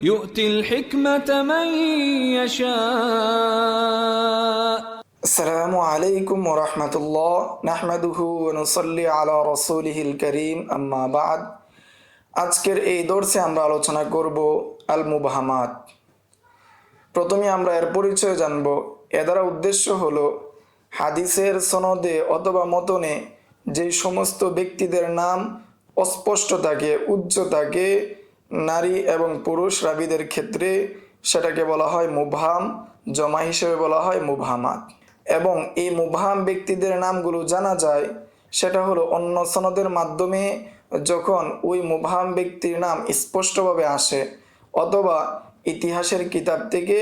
يؤتي الحكمة من يشاء আসসালামু আলাইকুম ওরহমতুল্লাহ নাহমাদুহু ওয়া নুসাল্লি আলা রাসূলিহিল কারীম আম্মা বাদ। আজকের এই দর্সে আমরা আলোচনা করব আল মুবহামাত। প্রথমে আমরা এর পরিচয় জানব। এ দ্বারা উদ্দেশ্য হলো হাদিসের সনদে অথবা মতনে যে সমস্ত ব্যক্তিদের নাম অস্পষ্ট থাকে, উজ্জ্ব থাকে নারী এবং পুরুষ রাবীদের ক্ষেত্রে, সেটাকে বলা হয় মুবহাম, জমা হিসেবে বলা হয় মুবহামাত। এবং এই মুবহাম ব্যক্তিদের নামগুলো জানা যায় সেটা হলো অন্য সনদের মাধ্যমে যখন ওই মুবহাম ব্যক্তির নাম স্পষ্টভাবে আসে, অথবা ইতিহাসের কিতাব থেকে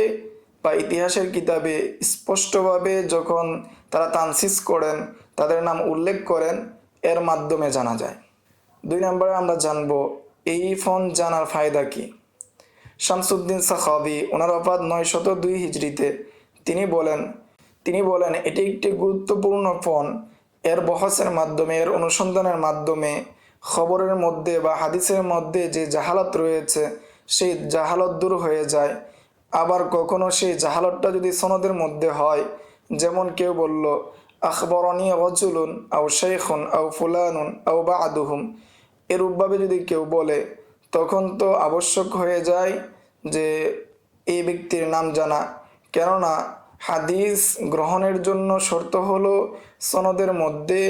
বা ইতিহাসের কিতাবে স্পষ্টভাবে যখন তারা তানসিস করেন, তাদের নাম উল্লেখ করেন, এর মাধ্যমে জানা যায়। 2 নম্বরে আমরা জানব এই ফোন জানার ফায়দা কি। শামসুদ্দিন সাখাবী ওনার ওফাত 902 হিজরিতে তিনি বলেন এটি একটি গুরুত্বপূর্ণ ফোন। এর বহসের মাধ্যমে, এর অনুসন্ধানের মাধ্যমে খবরের মধ্যে বা হাদিসের মধ্যে যে জাহালত রয়েছে সেই জাহালত দূর হয়ে যায়। আবার কখনো সেই জাহালতটা যদি সনদের মধ্যে হয়, যেমন কেউ বলল আখবরনী রাজুলুন আও শাইখুন আও ফুলানুন আও বা'দুহুম, এরূপভাবে যদি কেউ বলে, তখন তো আবশ্যক হয়ে যায় যে এই ব্যক্তির নাম জানা। কেননা হাদিস গ্রহণের জন্য শর্ত হলো সনদের মধ্যে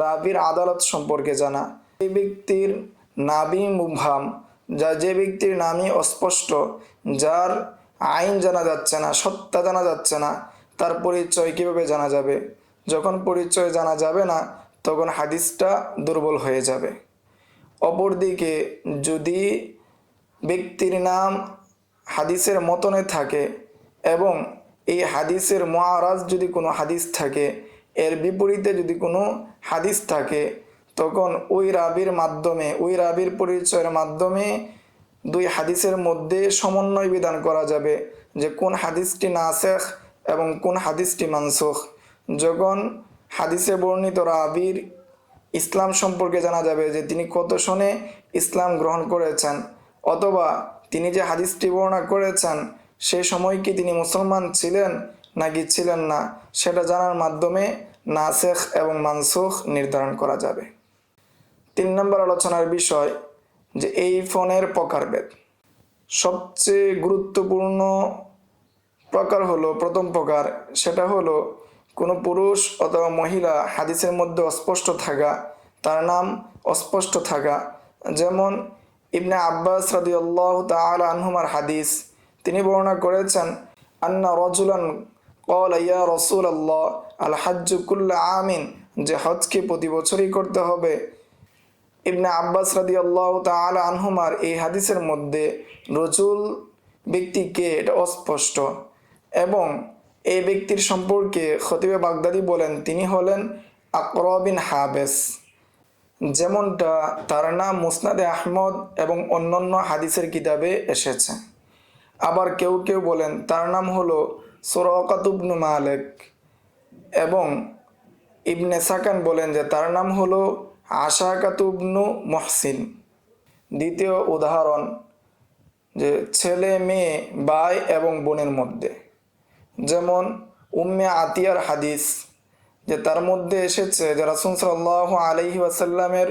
রাবির আদালত সম্পর্কে জানা। এই ব্যক্তির নাবি মুবহাম, যে ব্যক্তির নামই অস্পষ্ট, যার আইন জানা যাচ্ছে না, সত্তা জানা যাচ্ছে না, তার পরিচয় কীভাবে জানা যাবে? যখন পরিচয় জানা যাবে না, তখন হাদিসটা দুর্বল হয়ে যাবে। অপরদিকে যদি ব্যক্তির নাম হাদিসের মতনে থাকে এবং এই হাদিসের মুআরাজ যদি কোনো হাদিস থাকে, এর বিপরীতে যদি কোনো হাদিস থাকে, তখন ওই রাবির মাধ্যমে, ওই রাবির পরিচয়ের মাধ্যমে দুই হাদিসের মধ্যে সমন্বয় বিধান করা যাবে যে কোন হাদিসটি নাসেখ এবং কোন হাদিসটি মানসুখ। যখন হাদিসে বর্ণিত রাবির ইসলাম সম্পর্কে জানা যাবে যে তিনি কত সনে ইসলাম গ্রহণ করেছেন, অথবা তিনি যে হাদিসটি বর্ণনা করেছেন সেই সময় কি তিনি মুসলমান ছিলেন নাকি ছিলেন না, সেটা জানার মাধ্যমে নাসেখ এবং মানসুখ নির্ধারণ করা যাবে। 3 নম্বর আলোচনার বিষয় যে এই ফোনের প্রকারভেদ। সবচেয়ে গুরুত্বপূর্ণ প্রকার হলো, প্রথম প্রকার, সেটা হলো কোনো পুরুষ অথবা মহিলা হাদিসের মধ্যে অস্পষ্ট থাকা, তার নাম অস্পষ্ট থাকা। যেমন ইবনে আব্বাস রাদিয়াল্লাহু তাআলা আনহুমার হাদিস, তিনি বর্ণনা করেছেন আন্না রাজুলান ক্বালা ইয়া রাসূলাল্লাহ আল হাজ্জু কুল্লু আমিন, যে হজকে প্রতি বছরই করতে হবে। ইবনে আব্বাস রাদিয়াল্লাহু তাআলা আনহুমার এই হাদিসের মধ্যে রজুল ব্যক্তিকে এটা অস্পষ্ট, এবং এই ব্যক্তির সম্পর্কে খতিবে বাগদাদি বলেন তিনি হলেন আকরা বিন হাবেস, যেমনটা তার নাম মুসনাদে আহমদ এবং অন্যান্য হাদিসের কিতাবে এসেছে। আবার কেউ কেউ বলেন তার নাম হলো সুরাকাত ইবনে মালিক, এবং ইবনে সাকান বলেন যে তার নাম হলো আশাকাত ইবনে মুহসিন। দ্বিতীয় উদাহরণ যে ছেলে মেয়ে, ভাই এবং বোনের মধ্যে, যেমন উম্মে আতিয়ার হাদিস, যে তার মধ্যে এসেছে যে রাসূল সাল্লাল্লাহু আলাইহি ওয়াসাল্লামের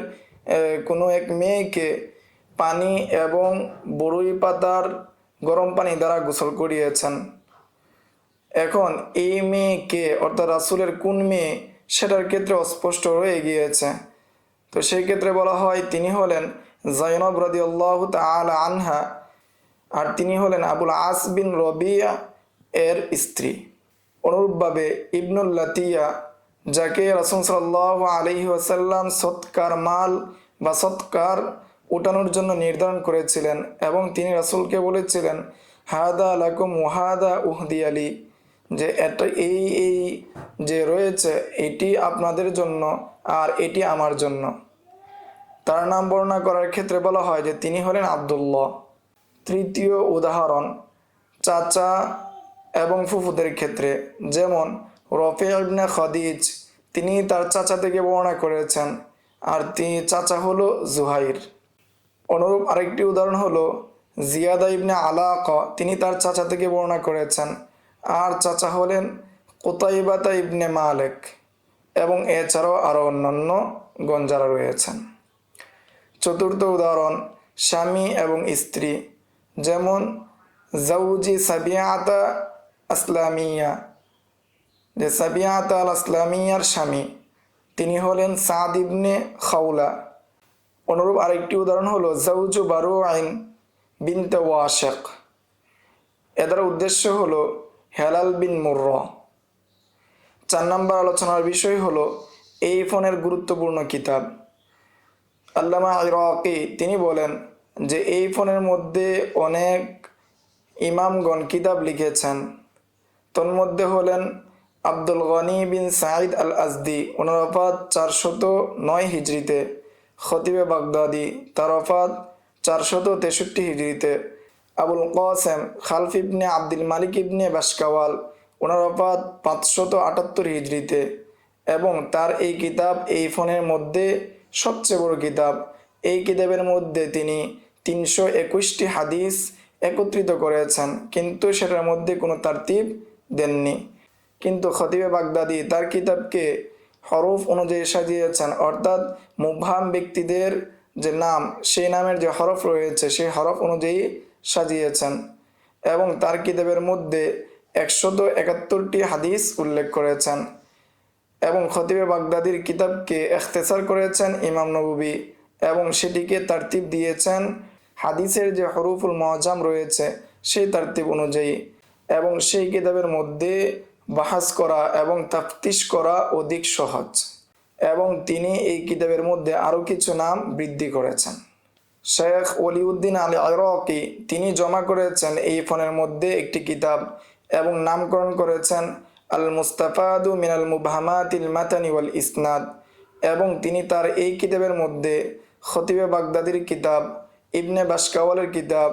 কোনো এক মেয়েকে পানি এবং বরই পাতার গরম পানি দ্বারা গোসল করিয়েছেন। এখন এই মেয়েকে, অর্থাৎ রাসূলের কোন মেয়ে, সেটার ক্ষেত্রে অস্পষ্ট রয়ে গিয়েছে। তো সেই ক্ষেত্রে বলা হয় তিনি হলেন যায়নব রাদিয়াল্লাহু তাআলা আনহা, আর তিনি হলেন আবুল আস বিন রবিয়া এর স্ত্রী। অনুরূপভাবে ইবনুল লাতিয়া, যাকে রাসূল সাল্লাল্লাহু আলাইহি ওয়াসাল্লাম সৎকার মাল বা সৎকার উঠানোর জন্য নির্ধারণ করেছিলেন, এবং তিনি রাসূলকে বলেছিলেন হাদা লাকুম ওয়াহাদা উহদিয়ালি, যে এটা এই যে রয়েছে এটি আপনাদের জন্য আর এটি আমার জন্য। তার নাম বর্ণনা করার ক্ষেত্রে বলা হয় যে তিনি হলেন আব্দুল্লাহ। তৃতীয় উদাহরণ চাচা এবং ফুফুদের ক্ষেত্রে, যেমন রফি ইবনে খাদিজ, তিনি তার চাচা থেকে বর্ণনা করেছেন, আর তিনি চাচা হলো জুহাইর। অনুরূপ আরেকটি উদাহরণ হলো জিয়াদা ইবনে আলাকা তিনি তার চাচা থেকে বর্ণনা করেছেন, আর চাচা হলেন কুতাইবাতা ইবনে মালিক, এবং এছাড়াও আরও অন্যান্য গণ যারা রয়েছেন। চতুর্থ উদাহরণ স্বামী এবং স্ত্রী, যেমন জাউজি সাবিয়াতা আসলামিয়া, যে সাবিয়াতা আল আসলামিয়ার স্বামী তিনি হলেন সাদ ইবনে খাউলা। অনুরূপ আরেকটি উদাহরণ হলো জাউজু বারু আইন বিনতে ওয়াশেক, এদের উদ্দেশ্য হলো হেলাল বিন মুর্রা। 4 নম্বর আলোচনার বিষয় হলো এই ফোনের গুরুত্বপূর্ণ কিতাব। আল্লামা ইরাকি তিনি বলেন যে এই ফোনের মধ্যে অনেক ইমামগণ কিতাব লিখেছেন। তন্মধ্যে হলেন আব্দুল গনি বিন সাঈদ আল আজদি, ওনার ওফাত 409 হিজরিতে, খতিবে বাগদাদি তার ওফাত 463 হিজরিতে, আবুল কাসেম খালফ ইবনে আব্দুল মালিক ইবনে বাশকাওয়াল, ওনার ওফাত 578 হিজরিতে, এবং তার এই কিতাব এই ফোনের মধ্যে সবচেয়ে বড় কিতাব। এই কিতাবের মধ্যে তিনি 321টি হাদিস একত্রিত করেছেন, কিন্তু সেটার মধ্যে কোনো তারতিব দেননি। কিন্তু খতিবে বাগদাদি তার কিতাবকে হরফ অনুযায়ী সাজিয়েছেন, অর্থাৎ মুবহাম ব্যক্তিদের যে নাম সেই নামের যে হরফ রয়েছে সেই হরফ অনুযায়ী সাজিয়েছেন, এবং তার কিতাবের মধ্যে 171টি হাদিস উল্লেখ করেছেন। এবং খতিবে বাগদাদির কিতাবকে ইখতিসার করেছেন ইমাম নববী, এবং সেটিকে তারতিব দিয়েছেন হাদিসের যে হরুফুল মুআজ্জাম রয়েছে সেই তারতিব অনুযায়ী, এবং সেই কিতাবের মধ্যে বাহাস করা এবং তাফতিশ করা অধিক সহজ। এবং তিনি এই কিতাবের মধ্যে আরও কিছু নাম বৃদ্ধি করেছেন। শেখ ওলিউদ্দিন আল ইরাকি তিনি জমা করেছেন এই ফোনের মধ্যে একটি কিতাব, এবং নামকরণ করেছেন আল মুস্তাফাদু মিনাল মুবহামাতিল মাতানি ওয়াল ইসনাদ। এবং তিনি তার এই কিতাবের মধ্যে খতিবে বাগদাদির কিতাব, ইবনে বাশকাওয়ালের কিতাব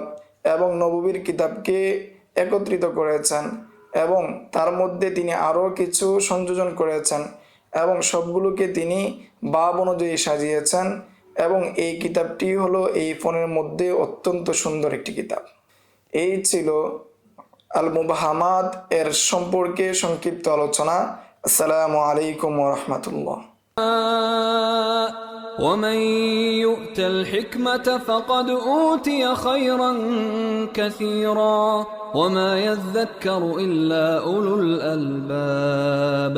এবং নববীর কিতাবকে একত্রিত করেছেন, এবং তার মধ্যে তিনি আরও কিছু সংযোজন করেছেন, এবং সবগুলোকে তিনি বাব অনুযায়ী সাজিয়েছেন। এবং এই কিতাবটি হলো এই ফোনের মধ্যে অত্যন্ত সুন্দর একটি কিতাব। এই ছিল আল মুবহামাত এর সম্পর্কে সংক্ষিপ্ত আলোচনা। আসসালামু আলাইকুম ওয়া রাহমাতুল্লাহ। ومن يؤت الحكمة فقد أوتي خيرا كثيرا وما يذكر إلا أولو الألباب